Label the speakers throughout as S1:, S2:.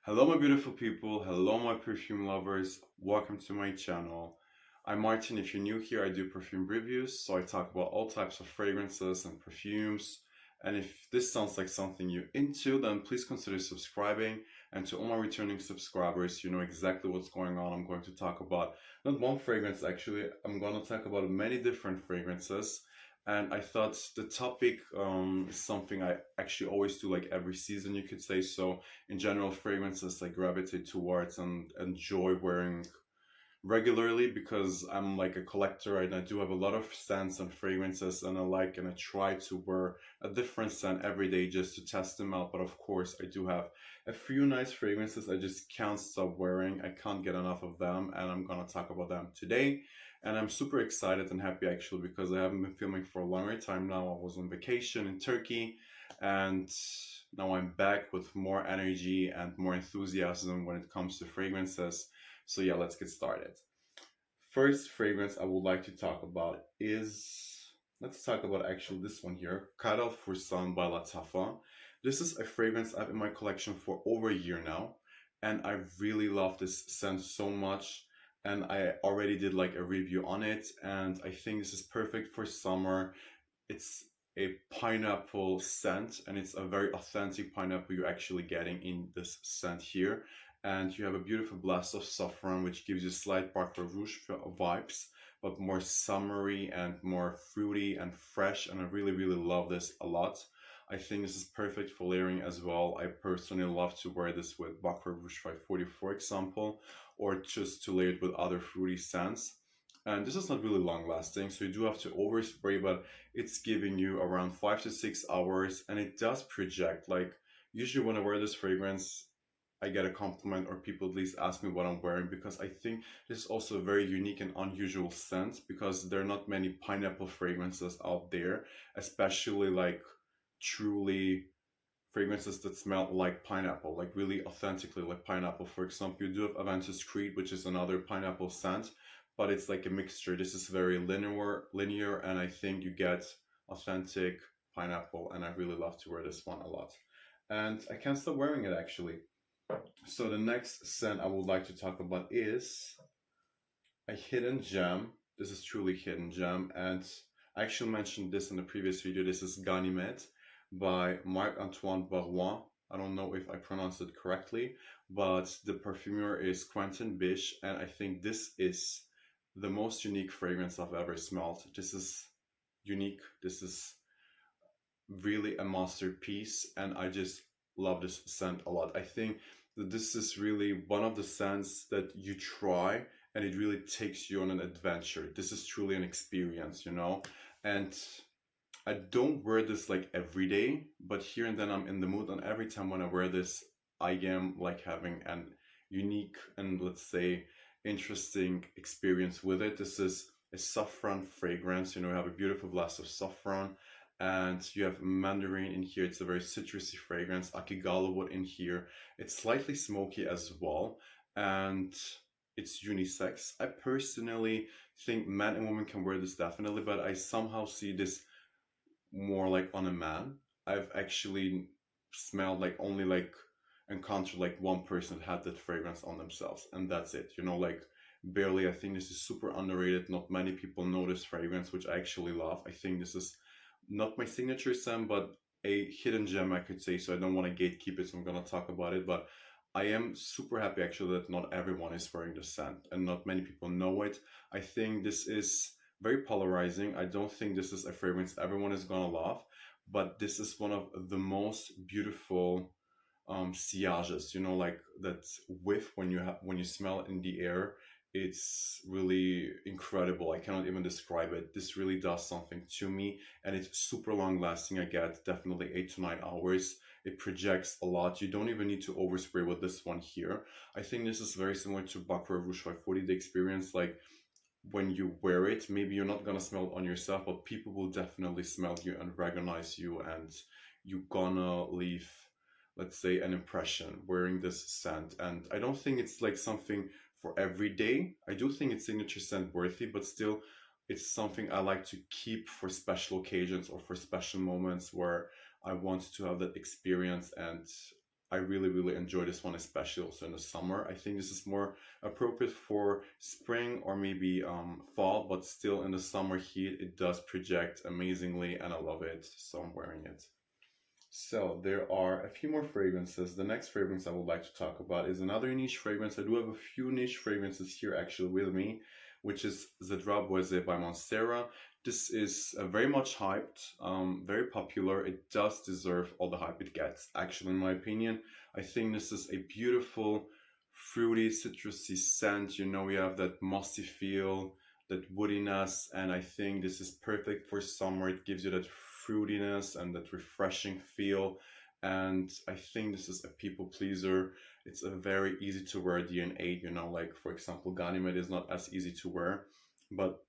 S1: Hello, my beautiful people. Hello, my perfume lovers. Welcome to my channel. I'm Martin. If you're new here, I do perfume reviews. So I talk about all types of fragrances and perfumes. And if this sounds like something you're into, then please consider subscribing. And to all my returning subscribers, you know exactly what's going on. I'm going to talk about not one fragrance, actually. I'm going to talk about many different fragrances. And I thought the topic is something I actually always do, like every season, you could say. So in general, fragrances I gravitate towards and enjoy wearing regularly because I'm like a collector and I do have a lot of scents and fragrances and I try to wear a different scent every day just to test them out. But of course, I do have a few nice fragrances I just can't stop wearing. I can't get enough of them, and I'm gonna talk about them today. And I'm super excited and happy actually because I haven't been filming for a longer time now. I was on vacation in Turkey, and now I'm back with more energy and more enthusiasm when it comes to fragrances. So yeah, let's get started. First fragrance I would like to talk about is, let's talk about actually this one here, Qaed Fursan by Lattafa. This is a fragrance I have in my collection for over a year now, and I really love this scent so much. And I already did like a review on it, and I think this is perfect for summer. It's a pineapple scent, and it's a very authentic pineapple you're actually getting in this scent here. And you have a beautiful blast of saffron, which gives you slight Barrois Rouge vibes, but more summery and more fruity and fresh. And I really, really love this a lot. I think this is perfect for layering as well. I personally love to wear this with Barrois Rouge 540, for example, or just to layer it with other fruity scents. And this is not really long lasting, so you do have to overspray, but it's giving you around 5 to 6 hours, and it does project. Like, usually when I wear this fragrance, I get a compliment, or people at least ask me what I'm wearing, because I think this is also a very unique and unusual scent because there are not many pineapple fragrances out there, especially like truly fragrances that smell like pineapple, like really authentically like pineapple. For example, you do have Aventus Creed, which is another pineapple scent, but it's like a mixture. This is very linear, and I think you get authentic pineapple, and I really love to wear this one a lot. And I can't stop wearing it actually. So the next scent I would like to talk about is a hidden gem. This is truly hidden gem, and I actually mentioned this in the previous video. This is Ganymede by Marc-Antoine Barrois. I don't know if I pronounced it correctly, but the perfumer is Quentin Bish, and I think this is the most unique fragrance I've ever smelled. This is unique. This is really a masterpiece, and I just love this scent a lot. I think that this is really one of the scents that you try and it really takes you on an adventure. This is truly an experience, you know? And I don't wear this like every day, but here and then I'm in the mood, and every time when I wear this, I am like having an unique and, let's say, interesting experience with it. This is a saffron fragrance. You know, you have a beautiful blast of saffron, and you have mandarin in here. It's a very citrusy fragrance. Akigala wood in here. It's slightly smoky as well, and it's unisex. I personally think men and women can wear this definitely, but I somehow see this more like on a man. I've actually smelled like only like encountered like one person that had that fragrance on themselves, and that's it. You know, like barely. I think this is super underrated. Not many people know this fragrance, which I actually love. I think this is not my signature scent, but a hidden gem, I could say. So I don't want to gatekeep it, so I'm gonna talk about it. But I am super happy actually that not everyone is wearing the scent and not many people know it. I think this is very polarizing. I don't think this is a fragrance everyone is gonna love, but this is one of the most beautiful sillages, you know, like that whiff when when you smell it in the air. It's really incredible. I cannot even describe it. This really does something to me, and it's super long lasting. I get definitely 8 to 9 hours. It projects a lot. You don't even need to overspray with this one here. I think this is very similar to Barrois Rouge 540, the experience. Like, when you wear it, maybe you're not gonna smell it on yourself, but people will definitely smell you and recognize you, and you're gonna leave, let's say, an impression wearing this scent. And I don't think it's like something for every day. I do think it's signature scent worthy, but still, it's something I like to keep for special occasions or for special moments where I want to have that experience. And I really enjoy this one, especially also in the summer. I think this is more appropriate for spring or maybe fall, but still in the summer heat, it does project amazingly and I love it, so I'm wearing it. So there are a few more fragrances. The next fragrance I would like to talk about is another niche fragrance. I do have a few niche fragrances here actually with me, which is Cedrat Boise by Mancera. This is very much hyped, very popular. It does deserve all the hype it gets, actually, in my opinion. I think this is a beautiful, fruity, citrusy scent. You know, we have that mossy feel, that woodiness, and I think this is perfect for summer. It gives you that fruitiness and that refreshing feel. And I think this is a people pleaser. It's a very easy to wear DNA, you know, like for example, Ganymede is not as easy to wear, but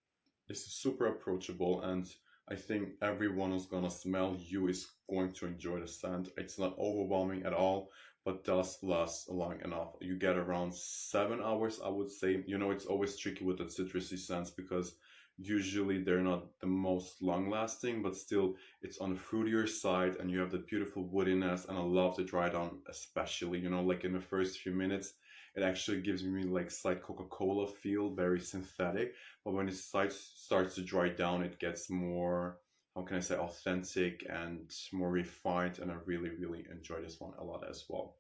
S1: this is super approachable, and I think everyone who's gonna smell you is going to enjoy the scent. It's not overwhelming at all, but does last long enough. You get around 7 hours, I would say. You know, it's always tricky with the citrusy scents because usually they're not the most long lasting, but still it's on the fruitier side and you have the beautiful woodiness, and I love the dry down, especially, you know, like in the first few minutes it actually gives me like slight Coca-Cola feel, very synthetic, but when it starts to dry down it gets more, how can I say, authentic and more refined, and I really enjoy this one a lot as well.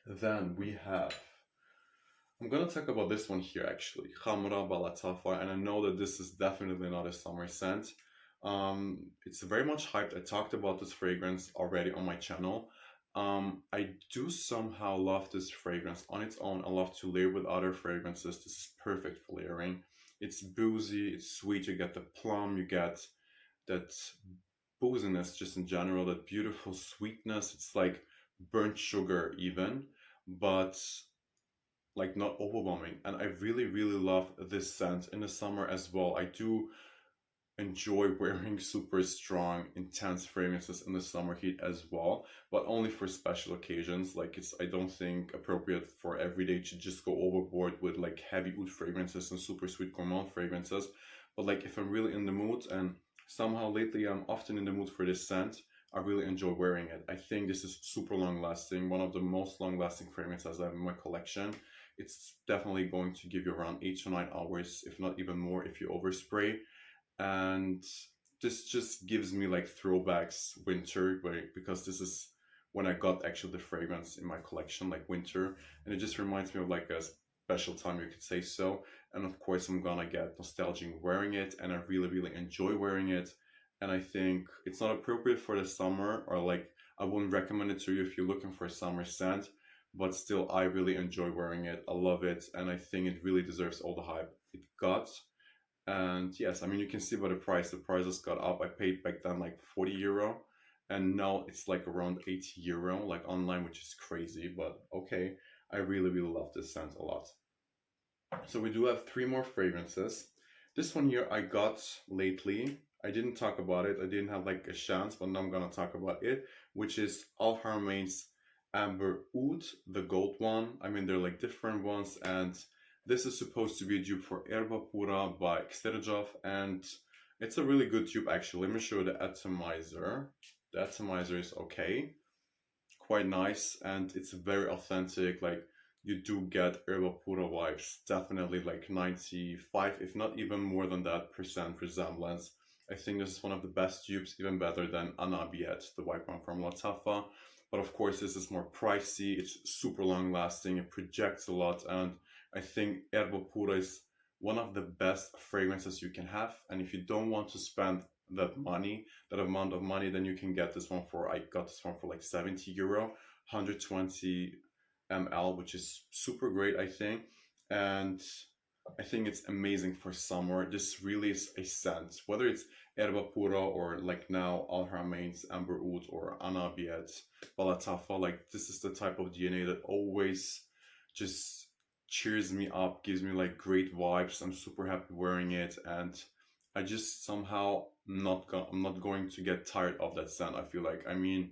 S1: Then we have, I'm gonna talk about this one here actually, Khamrah by Lattafa, and I know that this is definitely not a summer scent. It's very much hyped. I talked about this fragrance already on my channel. I do somehow love this fragrance on its own. I love to layer with other fragrances. This is perfect for layering. It's boozy, it's sweet. You get the plum, you get that booziness just in general, that beautiful sweetness. It's like burnt sugar even, but like not overwhelming. And I really love this scent in the summer as well. I do enjoy wearing super strong, intense fragrances in the summer heat as well, but only for special occasions. Like it's, I don't think appropriate for every day to just go overboard with like heavy oud fragrances and super sweet gourmand fragrances. But like if I'm really in the mood, and somehow lately I'm often in the mood for this scent, I really enjoy wearing it. I think this is super long lasting, one of the most long lasting fragrances I have in my collection. It's definitely going to give you around 8 to 9 hours, if not even more, if you overspray. And this just gives me like throwbacks winter, because this is when I got actually the fragrance in my collection, like winter, and it just reminds me of like a special time, you could say so. And of course I'm gonna get nostalgic wearing it, and I really enjoy wearing it. And I think it's not appropriate for the summer, or like I wouldn't recommend it to you if you're looking for a summer scent, but still I really enjoy wearing it. I love it, and I think it really deserves all the hype it got. And yes, I mean, you can see by the price, the prices got up. I paid back then like 40 euro, and now it's like around 80 euro, like online, which is crazy, but okay. I really love this scent a lot. So we do have three more fragrances. This one here I got lately. I didn't talk about it. I didn't have like a chance, but now I'm gonna talk about it, which is Haramain's Amber Oud, the gold one. I mean, they're like different ones, and this is supposed to be a dupe for Erba Pura by Xerjoff, and it's a really good dupe actually. Let me show you the atomizer. The atomizer is okay, quite nice, and it's very authentic. Like you do get Erba Pura vibes, definitely like 95, if not even more than that, percent resemblance. I think this is one of the best dupes, even better than Anabiet, the white one from Lattafa. But of course, this is more pricey. It's super long lasting. It projects a lot, and I think Erba Pura is one of the best fragrances you can have. And if you don't want to spend that money, that amount of money, then you can get this one for, I got this one for like 70 euro, 120 ml, which is super great, I think. And I think it's amazing for summer. This really is a scent, whether it's Erba Pura or like now Al Haramain's Amber Oud or Anabiet, Balatafa. Like this is the type of DNA that always just cheers me up, gives me like great vibes. I'm super happy wearing it, and I just somehow I'm not going to get tired of that scent. I feel like, I mean,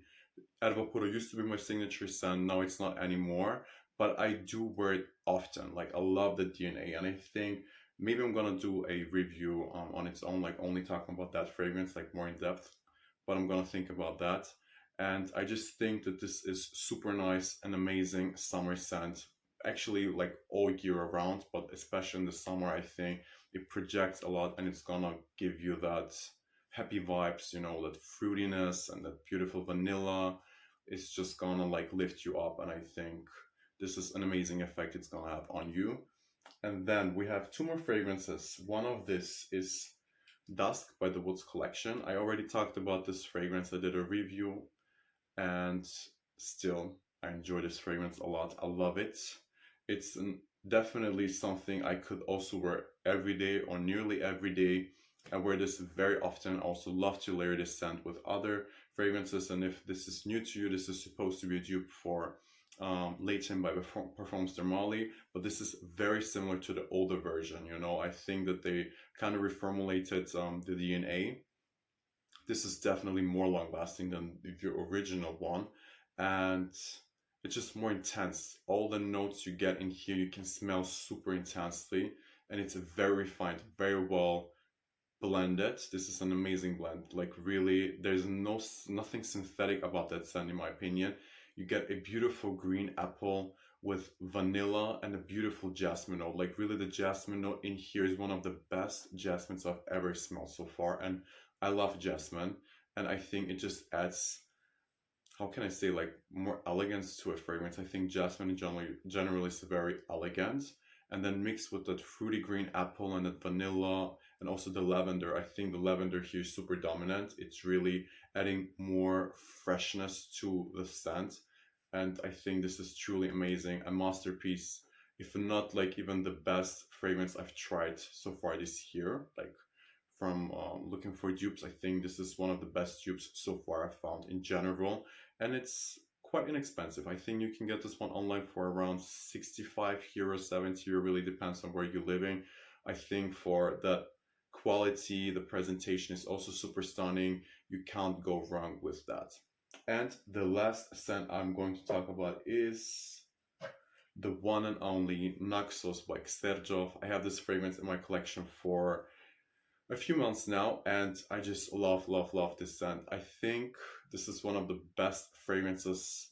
S1: Erba Pura used to be my signature scent. Now it's not anymore, but I do wear it often. Like I love the DNA, and I think maybe I'm gonna do a review on its own, like only talking about that fragrance, like more in depth. But I'm gonna think about that. And I just think that this is super nice and amazing summer scent. Actually, like all year around, but especially in the summer, I think it projects a lot and it's gonna give you that happy vibes, that fruitiness and that beautiful vanilla. It's just gonna like lift you up, and I think this is an amazing effect it's gonna have on you. And then we have two more fragrances. One of this is Dusk by the Woods Collection. I already talked about this fragrance. I did a review, and still I enjoy this fragrance a lot. I love it. It's definitely something I could also wear every day or nearly every day. I wear this very often. I also love to layer this scent with other fragrances, and if this is new to you, this is supposed to be a dupe for Latent by Parfums Dermali, but this is very similar to the older version. I think that they kind of reformulated the DNA. This is definitely more long lasting than the original one, and it's just more intense. All the notes you get in here, you can smell super intensely, and it's very refined, very well blended. This is an amazing blend. Like really, there's nothing synthetic about that scent in my opinion. You get a beautiful green apple with vanilla and a beautiful jasmine note. Like really, the jasmine note in here is one of the best jasmines I've ever smelled so far, and I love jasmine, and I think it just adds, how can I say, like more elegance to a fragrance. I think jasmine generally is very elegant, and then mixed with that fruity green apple and that vanilla and also the lavender. I think the lavender here is super dominant. It's really adding more freshness to the scent, and I think this is truly amazing, a masterpiece, if not like even the best fragrance I've tried so far this year. Like from looking for dupes, I think this is one of the best dupes so far I've found in general, and it's quite inexpensive. I think you can get this one online for around 65 euros, 70 euro, really depends on where you're living. I think for the quality, the presentation is also super stunning. You can't go wrong with that. And the last scent I'm going to talk about is the one and only Naxos by Xerjoff. I have this fragrance in my collection for a few months now, and I just love, love, love this scent. I think this is one of the best fragrances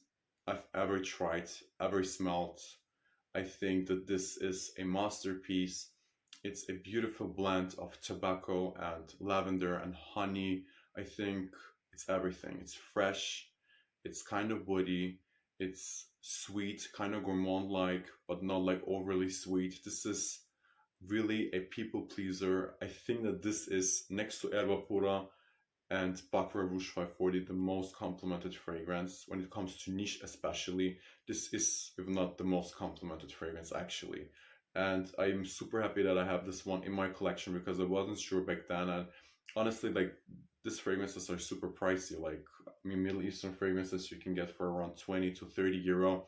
S1: I've ever tried, ever smelled. I think that this is a masterpiece. It's a beautiful blend of tobacco and lavender and honey. I think it's everything. It's fresh, it's kind of woody, it's sweet, kind of gourmand-like, but not like overly sweet. This is really a people pleaser. I think that this is, next to Erba Pura and Baccarat Rouge 540, the most complimented fragrance when it comes to niche especially. This is, if not the most complimented fragrance actually. And I'm super happy that I have this one in my collection because I wasn't sure back then. And honestly, like, these fragrances are super pricey. Like, I mean, Middle Eastern fragrances you can get for around 20 to 30 euro.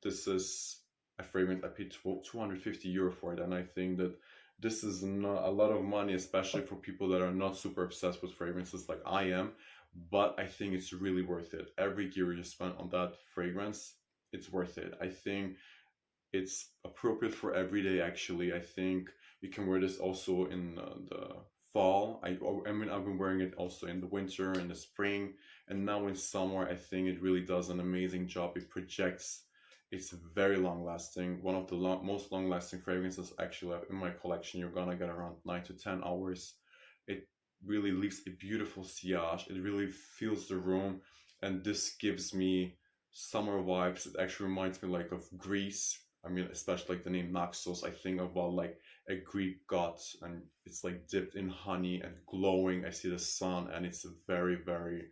S1: This is a fragrance I paid 250 euro for it, and I think that this is not a lot of money, especially for people that are not super obsessed with fragrances like I am, but I think it's really worth it. Every euro you spend on that fragrance, it's worth it. I think it's appropriate for every day actually. I think you can wear this also in the fall. I mean, I've been wearing it also in the winter, in the spring, and now in summer. I think it really does an amazing job. It projects. It's very long lasting. One of the most long lasting fragrances actually in my collection. You're gonna get around 9 to 10 hours. It really leaves a beautiful sillage. It really fills the room, and this gives me summer vibes. It actually reminds me like of Greece. I mean, especially like the name Naxos, I think about like a Greek god, and it's like dipped in honey and glowing. I see the sun, and it's very, very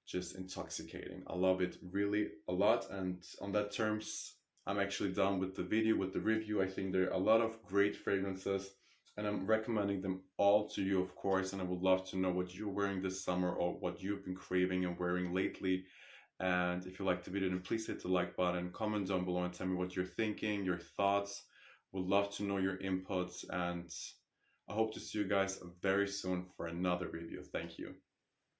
S1: just intoxicating. I love it really a lot. And on that terms, I'm actually done with the video, with the review. I think there are a lot of great fragrances, and I'm recommending them all to you, of course. And I would love to know what you're wearing this summer or what you've been craving and wearing lately. And if you liked the video, then please hit the like button, comment down below and tell me what you're thinking, your thoughts. Would love to know your inputs, and I hope to see you guys very soon for another review. Thank you.